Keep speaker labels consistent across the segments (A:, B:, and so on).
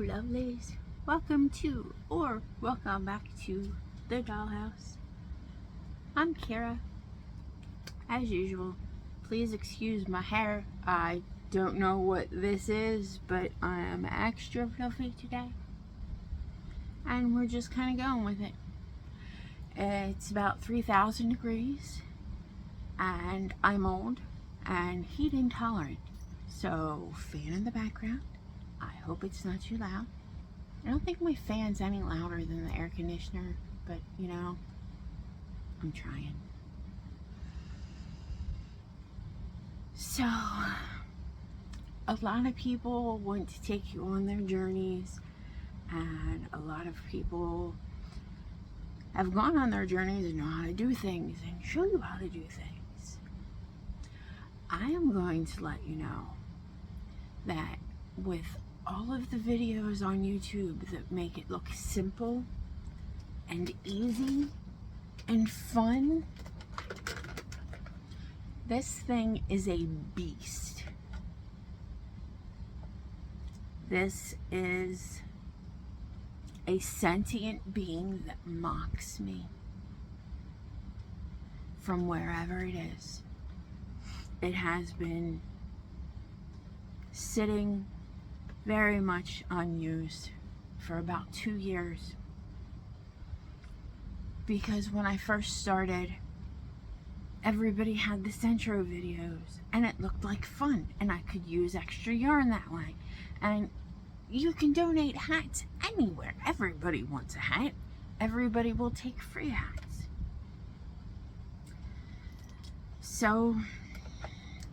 A: lovelies. Welcome to, or welcome back to, the dollhouse. I'm Kara. As usual, please excuse my hair. I don't know what this is, but I am extra fluffy today. And we're just kind of going with it. It's about 3,000 degrees, and I'm old and heat intolerant. So, fan in the background. I hope it's not too loud. I don't think my fan's any louder than the air conditioner, but you know, I'm trying. So, a lot of people want to take you on their journeys, and a lot of people have gone on their journeys and know how to do things and show you how to do things. I am going to let you know that with all of the videos on YouTube that make it look simple and easy and fun, this thing is a beast. This is a sentient being that mocks me from wherever it is. It has been sitting very much unused for about 2 years, because when I first started, everybody had the Sentro videos and it looked like fun and I could use extra yarn that way. And you can donate hats anywhere. Everybody wants a hat. Everybody will take free hats. So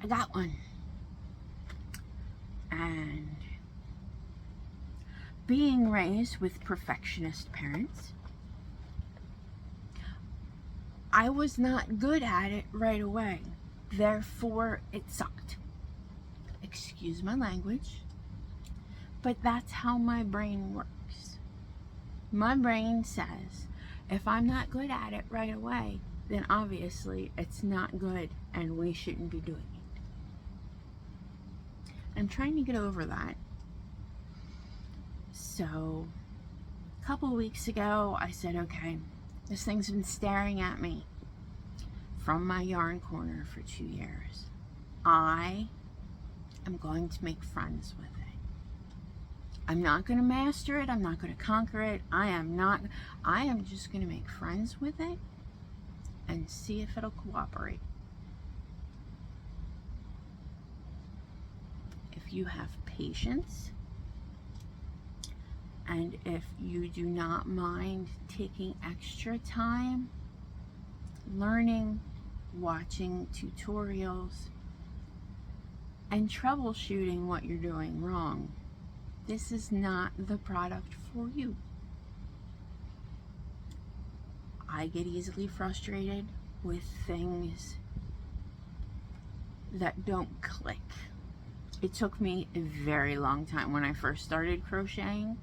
A: I got one. And being raised with perfectionist parents, I was not good at it right away. Therefore, it sucked. Excuse my language, but that's how my brain works. My brain says, if I'm not good at it right away, then obviously it's not good and we shouldn't be doing it. I'm trying to get over that. So, a couple weeks ago, I said, okay, this thing's been staring at me from my yarn corner for 2 years. I am going to make friends with it. I'm not going to master it. I'm not going to conquer it. I am just going to make friends with it and see if it'll cooperate. If you have patience, and if you do not mind taking extra time learning, watching tutorials, and troubleshooting what you're doing wrong, this is not the product for you. I get easily frustrated with things that don't click. It took me a very long time. When I first started crocheting,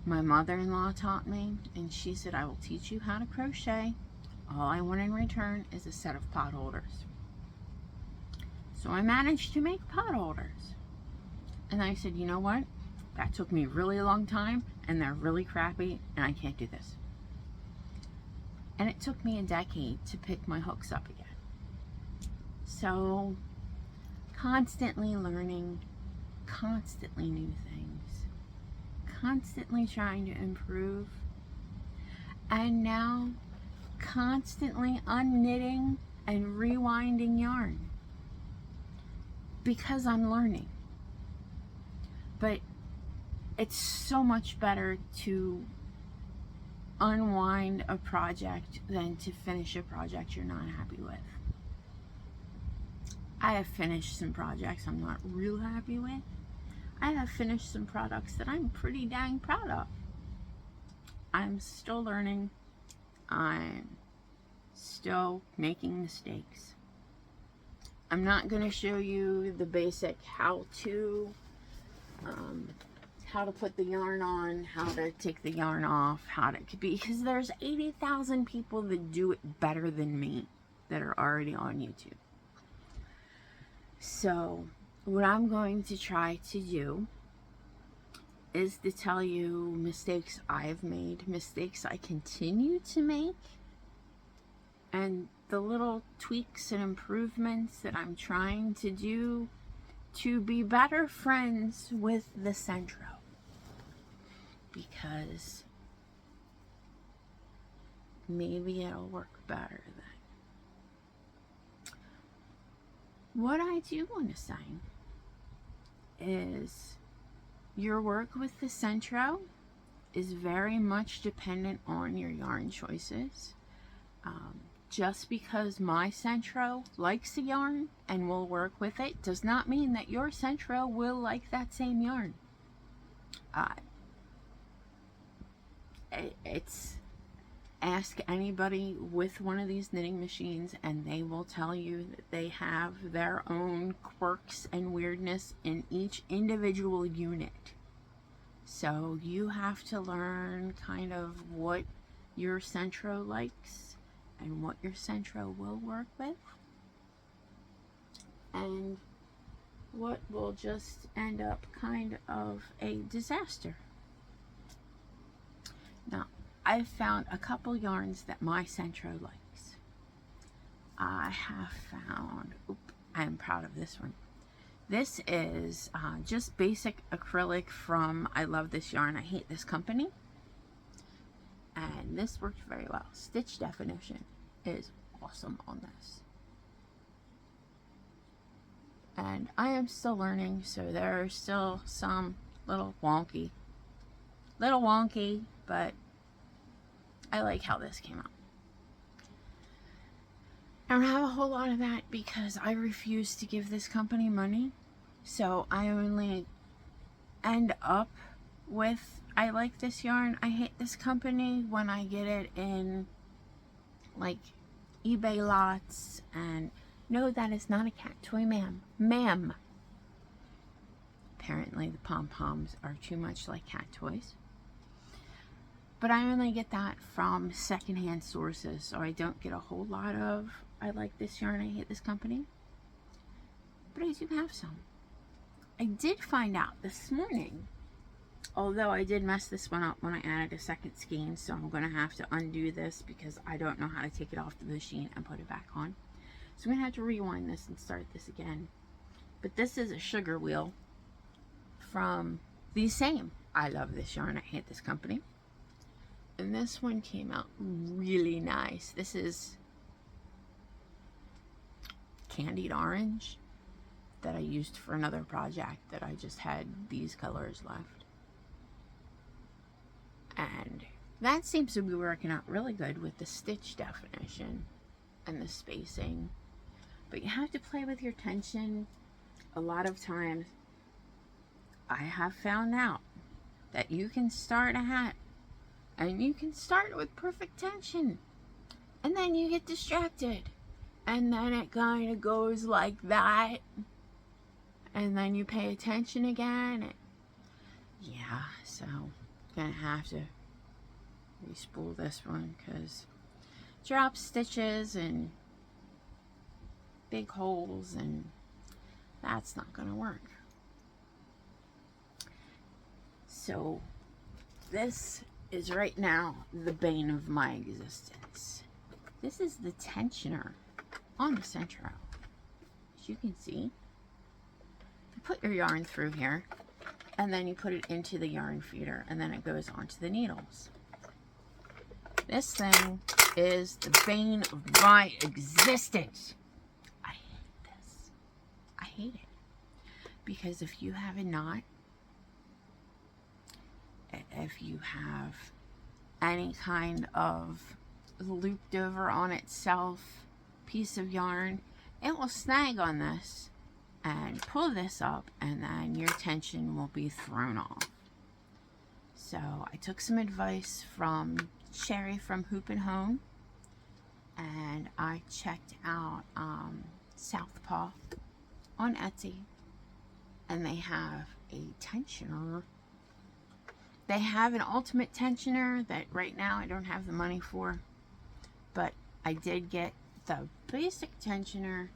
A: my mother-in-law taught me, and she said, I will teach you how to crochet. All I want in return is a set of pot holders. So I managed to make pot holders. And I said, you know what? That took me a really long time, and they're really crappy, and I can't do this. And it took me a decade to pick my hooks up again. So, constantly learning, constantly new things, constantly trying to improve, and now constantly unknitting and rewinding yarn because I'm learning. But it's so much better to unwind a project than to finish a project you're not happy with. I have finished some projects I'm not real happy with. I have finished some products that I'm pretty dang proud of. I'm still learning. I'm still making mistakes. I'm not going to show you the basic how to put the yarn on, how to take the yarn off, because there's 80,000 people that do it better than me that are already on YouTube. So what I'm going to try to do is to tell you mistakes I've made, mistakes I continue to make, and the little tweaks and improvements that I'm trying to do to be better friends with the Sentro. Because maybe it'll work better then. What I do want to say is your work with the Sentro is very much dependent on your yarn choices. Just because my Sentro likes the yarn and will work with it does not mean that your Sentro will like that same yarn. It's ask anybody with one of these knitting machines and they will tell you that they have their own quirks and weirdness in each individual unit. So you have to learn kind of what your Sentro likes and what your Sentro will work with, and what will just end up kind of a disaster. Now, I've found a couple yarns that my Sentro likes. I have found, I'm proud of this one. This is just basic acrylic from I Love This Yarn, I Hate This Company. And this worked very well. Stitch definition is awesome on this. And I am still learning, so there are still some little wonky, but I like how this came out. I don't have a whole lot of that because I refuse to give this company money. So I only end up with I Like This Yarn, I Hate This Company when I get it in like eBay lots. And no, that is not a cat toy, ma'am. Apparently the pom-poms are too much like cat toys. But I only get that from secondhand sources, so I don't get a whole lot of I Like This Yarn, I Hate This Company. But I do have some. I did find out this morning, although I did mess this one up when I added a second skein, so I'm going to have to undo this because I don't know how to take it off the machine and put it back on. So I'm going to have to rewind this and start this again. But this is a sugar wheel from the same I Love This Yarn, I Hate This Company. And this one came out really nice. This is candied orange that I used for another project that I just had these colors left. And that seems to be working out really good with the stitch definition and the spacing. But you have to play with your tension. A lot of times I have found out that you can start a hat and you can start with perfect tension and then you get distracted and then it kind of goes like that and then you pay attention again. And yeah, so I'm gonna have to re-spool this one because drop stitches and big holes, and that's not gonna work. So this is right now the bane of my existence. This is the tensioner on the Sentro. As you can see, you put your yarn through here and then you put it into the yarn feeder and then it goes onto the needles. This thing is the bane of my existence. I hate this. I hate it. Because if you have a knot, if you have any kind of looped over on itself piece of yarn, it will snag on this and pull this up, and then your tension will be thrown off. So I took some advice from Sherry from Hoop and Home, and I checked out Southpaw on Etsy, and they have a tensioner. They have an ultimate tensioner that right now I don't have the money for, but I did get the basic tensioner,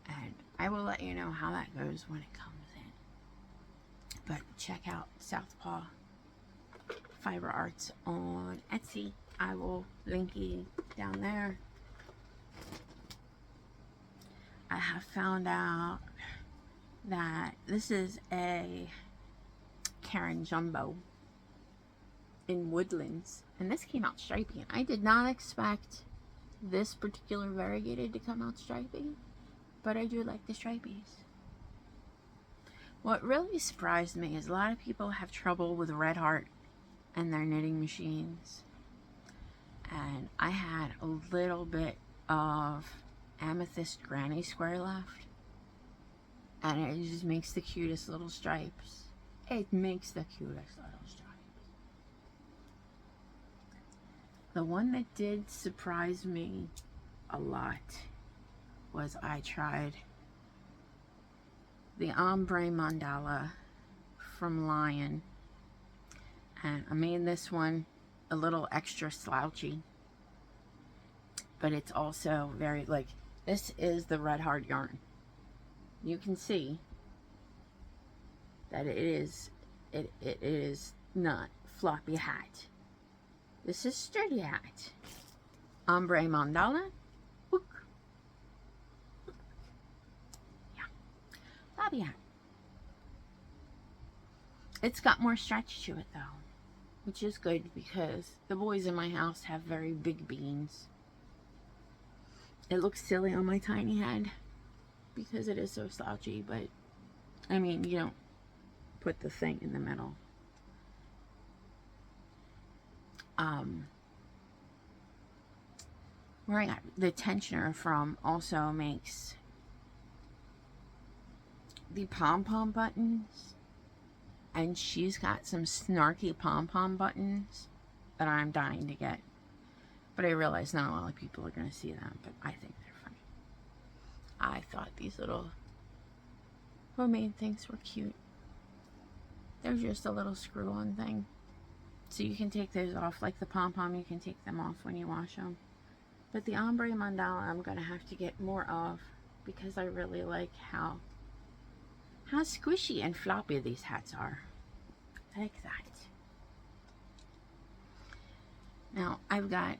A: and I will let you know how that goes when it comes in. But check out Southpaw Fiber Arts on Etsy. I will link you down there. I have found out that this is a Karen Jumbo in Woodlands, and this came out stripy. I did not expect this particular variegated to come out stripy, but I do like the stripies. What really surprised me is a lot of people have trouble with Red Heart and their knitting machines, and I had a little bit of Amethyst Granny Square left, and it just makes the cutest little stripes. It makes the cutest little stripes. The one that did surprise me a lot was I tried the ombre mandala from Lion, and I made this one a little extra slouchy, but it's also very, like, this is the Red Heart yarn. You can see that it is not floppy hat. This is sturdy hat. Ombre mandala. Whoop. Yeah. Floppy hat. It's got more stretch to it though, which is good because the boys in my house have very big beans. It looks silly on my tiny head because it is so slouchy, but I mean, you don't put the thing in the middle. Where I got the tensioner from also makes the pom-pom buttons, and she's got some snarky pom-pom buttons that I'm dying to get, but I realize not a lot of people are going to see them, but I think they're funny. I thought these little homemade things were cute. They're just a little screw-on thing, so you can take those off. Like the pom-pom, you can take them off when you wash them. But the ombre mandala I'm going to have to get more of because I really like how squishy and floppy these hats are. I like that. Now I've got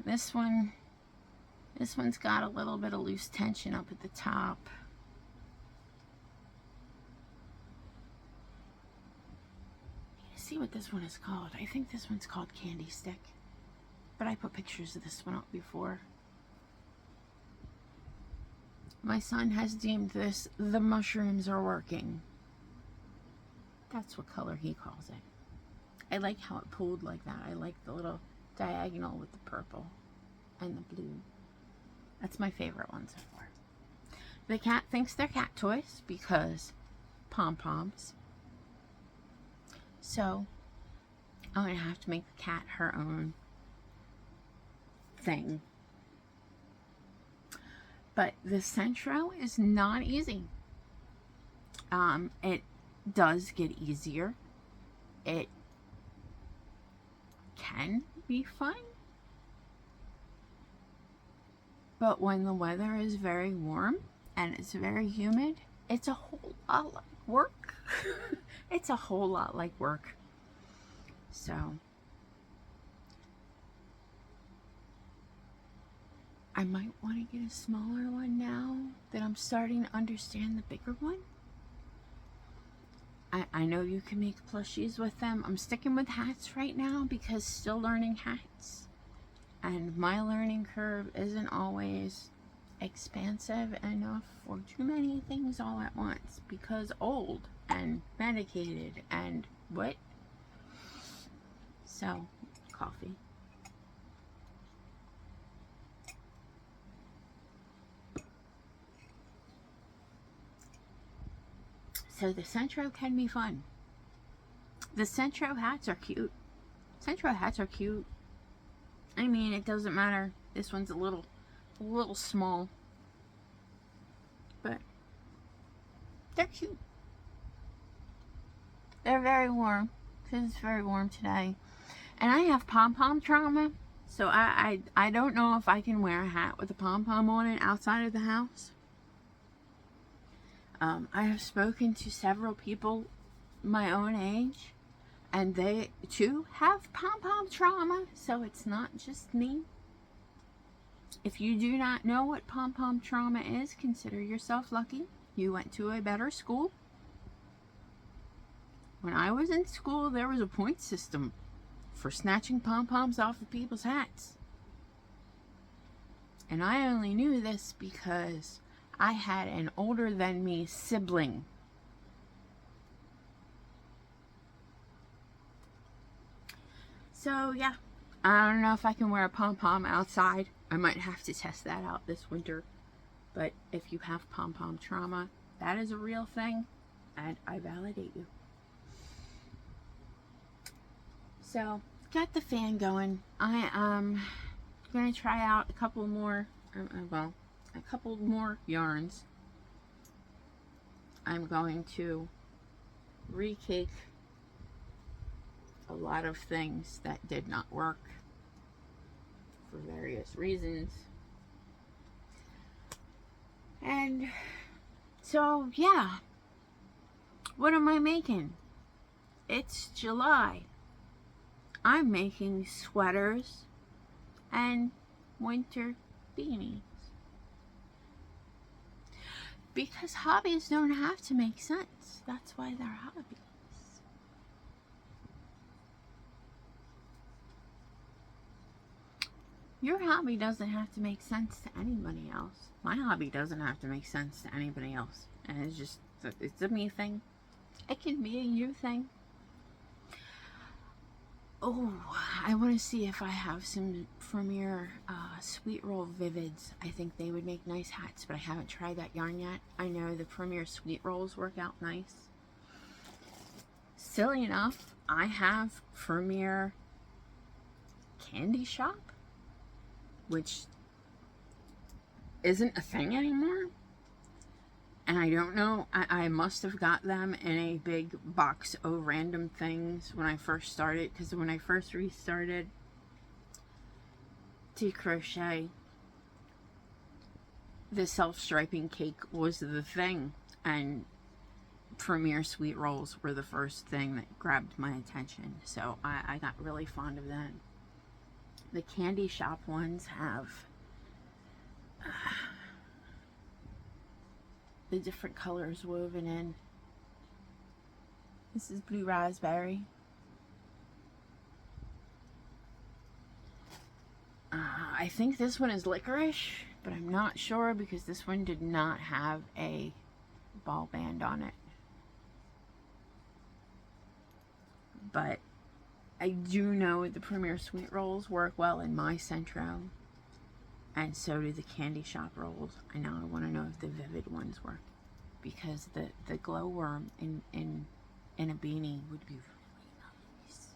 A: this one. This one's got a little bit of loose tension up at the top. I need to see what this one is called. I think this one's called Candy Stick, but I put pictures of this one up before. My son has deemed this "the mushrooms are working." That's what color he calls it. I like how it pulled like that. I like the little diagonal with the purple and the blue. That's my favorite one so far. The cat thinks they're cat toys because pom-poms. So I'm going to have to make the cat her own thing. But the Sentro is not easy. It does get easier. It can be fun. But when the weather is very warm and it's very humid, it's a whole lot like work. It's a whole lot like work. So I might want to get a smaller one now that I'm starting to understand the bigger one. I know you can make plushies with them. I'm sticking with hats right now because still learning hats. And my learning curve isn't always expansive enough for too many things all at once because old and medicated and what? So, coffee. So the Sentro can be fun. The Sentro hats are cute. Sentro hats are cute. I mean, it doesn't matter. This one's a little small, but they're cute. They're very warm because it's very warm today, and I have pom-pom trauma, so I don't know if I can wear a hat with a pom-pom on it outside of the house. I have spoken to several people my own age, and they too have pom-pom trauma, so it's not just me. If you do not know what pom-pom trauma is, consider yourself lucky. You went to a better school. When I was in school, there was a point system for snatching pom-poms off of people's hats. And I only knew this because I had an older than me sibling. So yeah, I don't know if I can wear a pom-pom outside. I might have to test that out this winter. But if you have pom-pom trauma, that is a real thing, and I validate you. So, got the fan going. I am going to try out a couple more, a couple more yarns. I'm going to recake a lot of things that did not work for various reasons. And so, yeah. What am I making? It's July. I'm making sweaters and winter beanies. Because hobbies don't have to make sense. That's why they're hobbies. Your hobby doesn't have to make sense to anybody else. My hobby doesn't have to make sense to anybody else. And it's just, it's a me thing. It can be a you thing. Oh, I want to see if I have some Premier Sweet Roll Vivids. I think they would make nice hats, but I haven't tried that yarn yet. I know the Premier Sweet Rolls work out nice. Silly enough, I have Premier Candy Shop, which isn't a thing anymore. And I don't know, I must have got them in a big box of random things when I first started, because when I first restarted to crochet, the self-striping cake was the thing, and Premier Sweet Rolls were the first thing that grabbed my attention, so I got really fond of them. The Candy Shop ones have the different colors woven in. This is blue raspberry. I think this one is licorice, but I'm not sure because this one did not have a ball band on it. But I do know the Premier Sweet Rolls work well in my Sentro, and so do the Candy Shop rolls. I now want to know if the Vivid ones work, because the glowworm in a beanie would be really nice.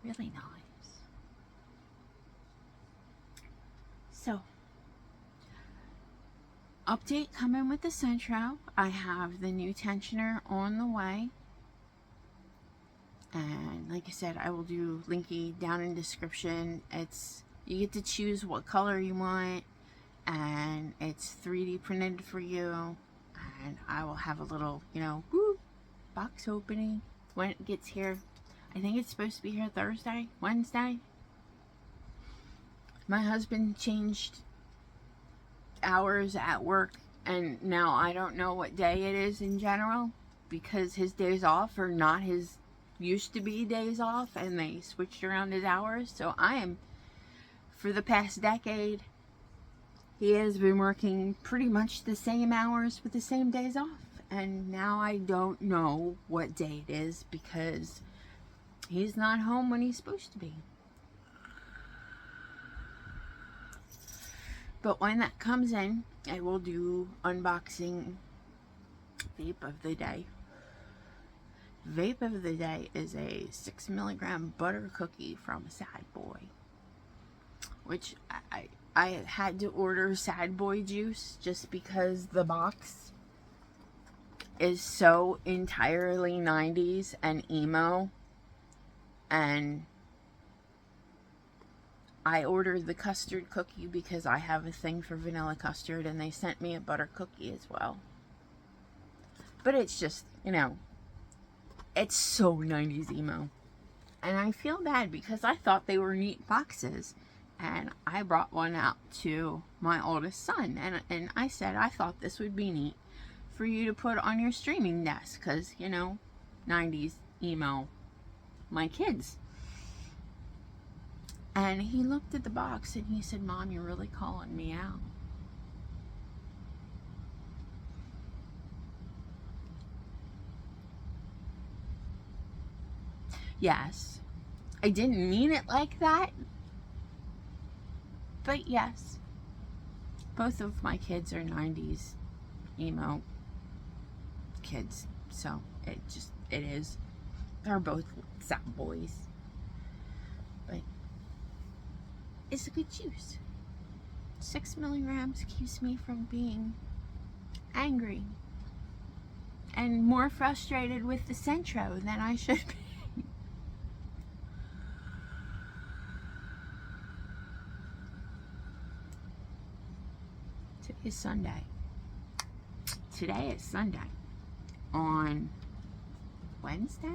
A: Really nice. So, update coming with the Sentro. I have the new tensioner on the way. And like I said, I will do linky down in description. You get to choose what color you want, and it's 3D printed for you. And I will have a little, box opening when it gets here. I think it's supposed to be here Thursday, Wednesday. My husband changed hours at work, and now I don't know what day it is in general, because his days off are not his used to be days off, and they switched around his hours. So I am, for the past decade, he has been working pretty much the same hours with the same days off, and now I don't know what day it is because he's not home when he's supposed to be. But when that comes in, I will do unboxing vape of the day. Vape of the day is a 6 milligram butter cookie from Sad Boy, which I had to order Sad Boy juice just because the box is so entirely 90s and emo, and I ordered the custard cookie because I have a thing for vanilla custard, and they sent me a butter cookie as well. But it's just, It's so 90s emo. And I feel bad because I thought they were neat boxes. And I brought one out to my oldest son. And I said, I thought this would be neat for you to put on your streaming desk. Because, you know, 90s emo, my kids. And he looked at the box and he said, Mom, you're really calling me out. Yes, I didn't mean it like that. But yes, both of my kids are 90s emo kids. So it is. They're both sad boys. But it's a good juice. 6 milligrams keeps me from being angry and more frustrated with the Sentro than I should be. Is Sunday. Today is Sunday. On Wednesday?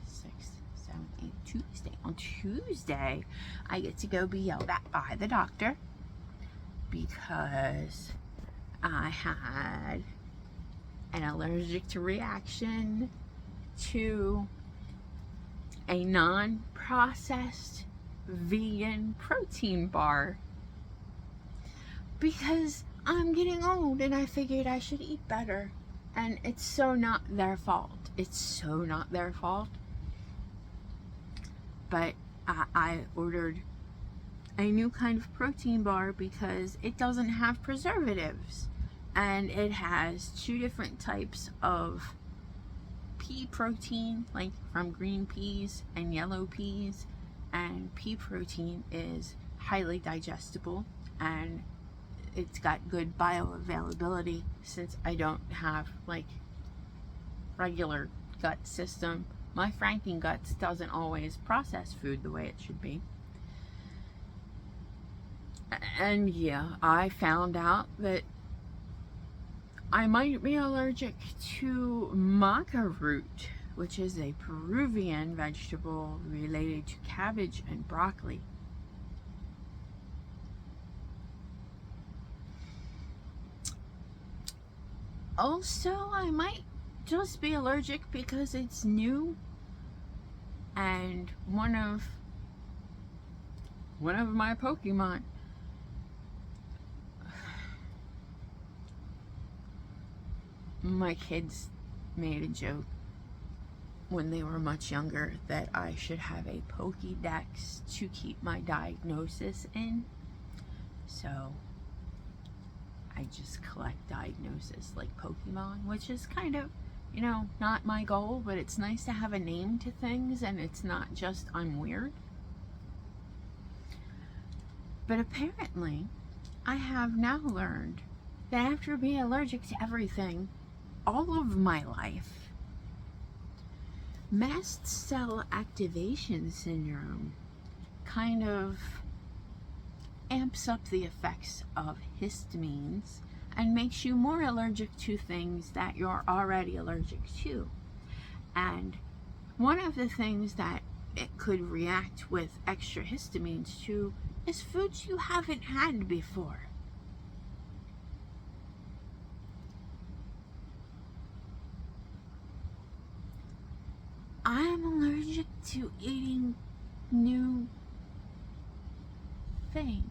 A: 5th, 6th, 7th, 8th, Tuesday. On Tuesday, I get to go be yelled at by the doctor because I had an allergic reaction to a non-processed vegan protein bar. Because I'm getting old and I figured I should eat better. And it's so not their fault. It's so not their fault. But I ordered a new kind of protein bar because it doesn't have preservatives. And it has 2 different types of pea protein, like from green peas and yellow peas. And pea protein is highly digestible and it's got good bioavailability since I don't have like regular gut system. My Franken guts doesn't always process food the way it should be. And yeah, I found out that I might be allergic to maca root, which is a Peruvian vegetable related to cabbage and broccoli. Also, I might just be allergic because it's new and one of my Pokemon my kids made a joke when they were much younger that I should have a Pokédex to keep my diagnosis in. So I just collect diagnosis like Pokemon, which is kind of, you know, not my goal, but it's nice to have a name to things and it's not just I'm weird. But apparently, I have now learned that after being allergic to everything all of my life, mast cell activation syndrome kind of amps up the effects of histamines and makes you more allergic to things that you're already allergic to. And one of the things that it could react with extra histamines to is foods you haven't had before. I'm allergic to eating new things.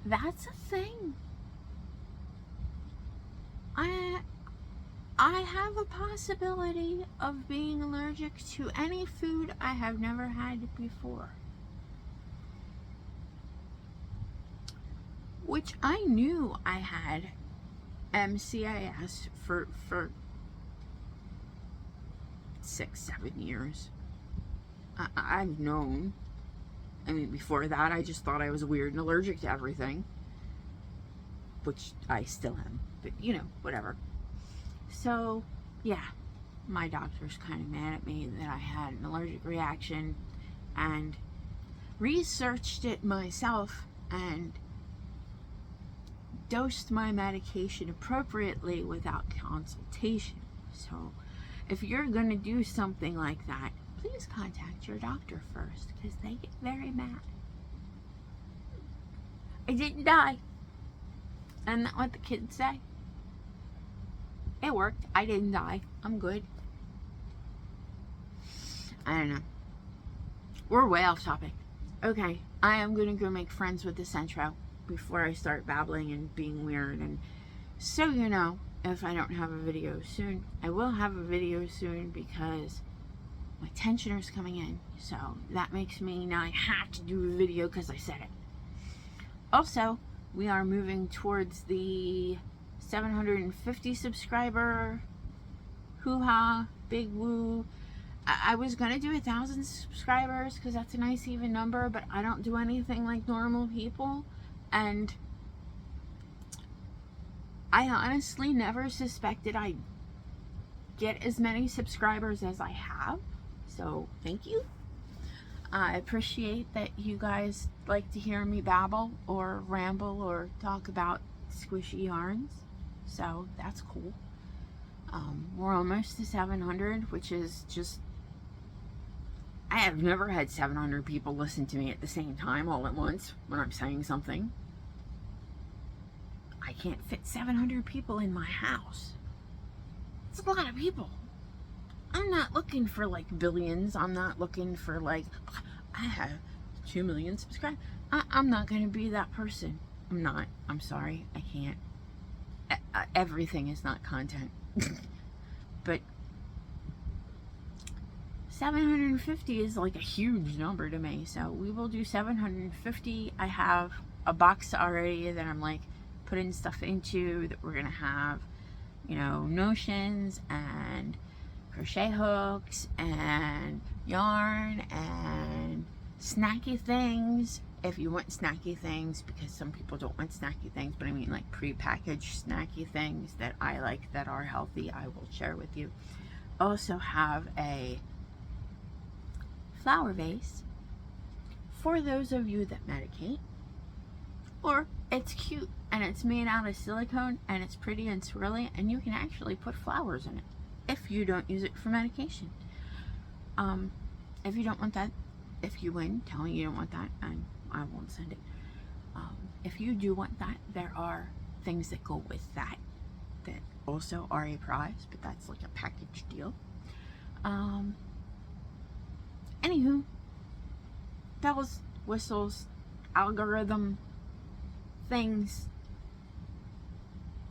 A: That's a thing. I have a possibility of being allergic to any food I have never had before. Which I knew I had MCIS for 6-7 years. I've known. I mean, before that, I just thought I was weird and allergic to everything. Which I still am. But, you know, whatever. So, yeah. My doctor's kind of mad at me that I had an allergic reaction. And researched it myself. And dosed my medication appropriately without consultation. So if you're going to do something like that, please contact your doctor first, because they get very mad. I didn't die. Isn't that what the kids say? It worked. I didn't die. I'm good. I don't know. We're way off topic. Okay, I am going to go make friends with the Sentro before I start babbling and being weird. And so you know, if I don't have a video soon, I will have a video soon because my tensioner's coming in. So that makes me now I have to do a video because I said it. Also, we are moving towards the 750 subscriber hoo-ha, big woo. I was going to do 1,000 subscribers because that's a nice even number, but I don't do anything like normal people. And I honestly never suspected I'd get as many subscribers as I have. So thank you. I appreciate that you guys like to hear me babble or ramble or talk about squishy yarns. So that's cool. We're almost to 700, which is just... I have never had 700 people listen to me at the same time all at once when I'm saying something. I can't fit 700 people in my house. It's a lot of people. I'm not looking for like billions. I'm not looking for like, I have 2 million subscribers. I'm not going to be that person. I'm not. I'm sorry. I can't. Everything is not content. But 750 is like a huge number to me. So we will do 750. I have a box already that I'm like putting stuff into, that we're going to have, you know, notions and crochet hooks and yarn and snacky things, if you want snacky things, because some people don't want snacky things, but I mean like pre-packaged snacky things that I like that are healthy, I will share with you. Also have a flower vase for those of you that medicate, or it's cute and it's made out of silicone and it's pretty and swirly and you can actually put flowers in it if you don't use it for medication. If you don't want that, if you win, tell me you don't want that and I won't send it. If you do want that, there are things that go with that that also are a prize, but that's like a package deal. Anywho, bells, whistles, algorithm things,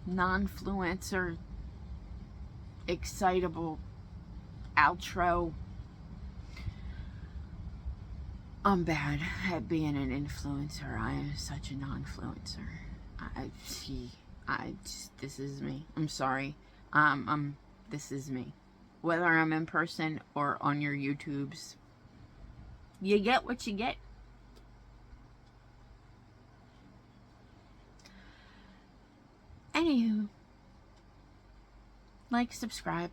A: non-fluencer, excitable outro. I'm bad at being an influencer. I am such a non-fluencer. This is me. I'm sorry. This is me. Whether I'm in person or on your YouTubes, you get what you get. Anywho, like, subscribe,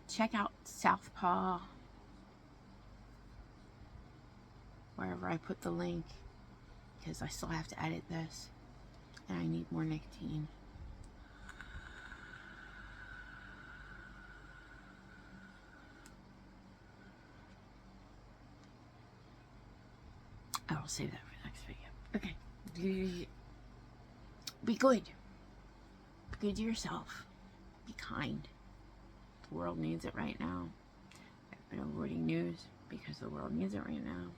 A: check out Southpaw, wherever I put the link, because I still have to edit this, and I need more nicotine. I will save that for the next video. Okay. Be good. Be good to yourself. Be kind. The world needs it right now. I've been avoiding news because the world needs it right now.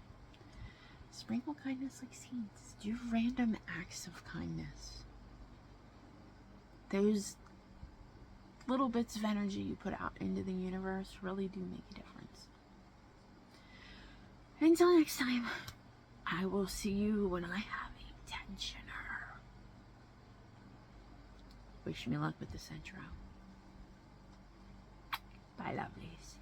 A: Sprinkle kindness like seeds. Do random acts of kindness. Those little bits of energy you put out into the universe really do make a difference. Until next time, I will see you when I have a tensioner. Wish me luck with the Sentro. Bye, lovelies.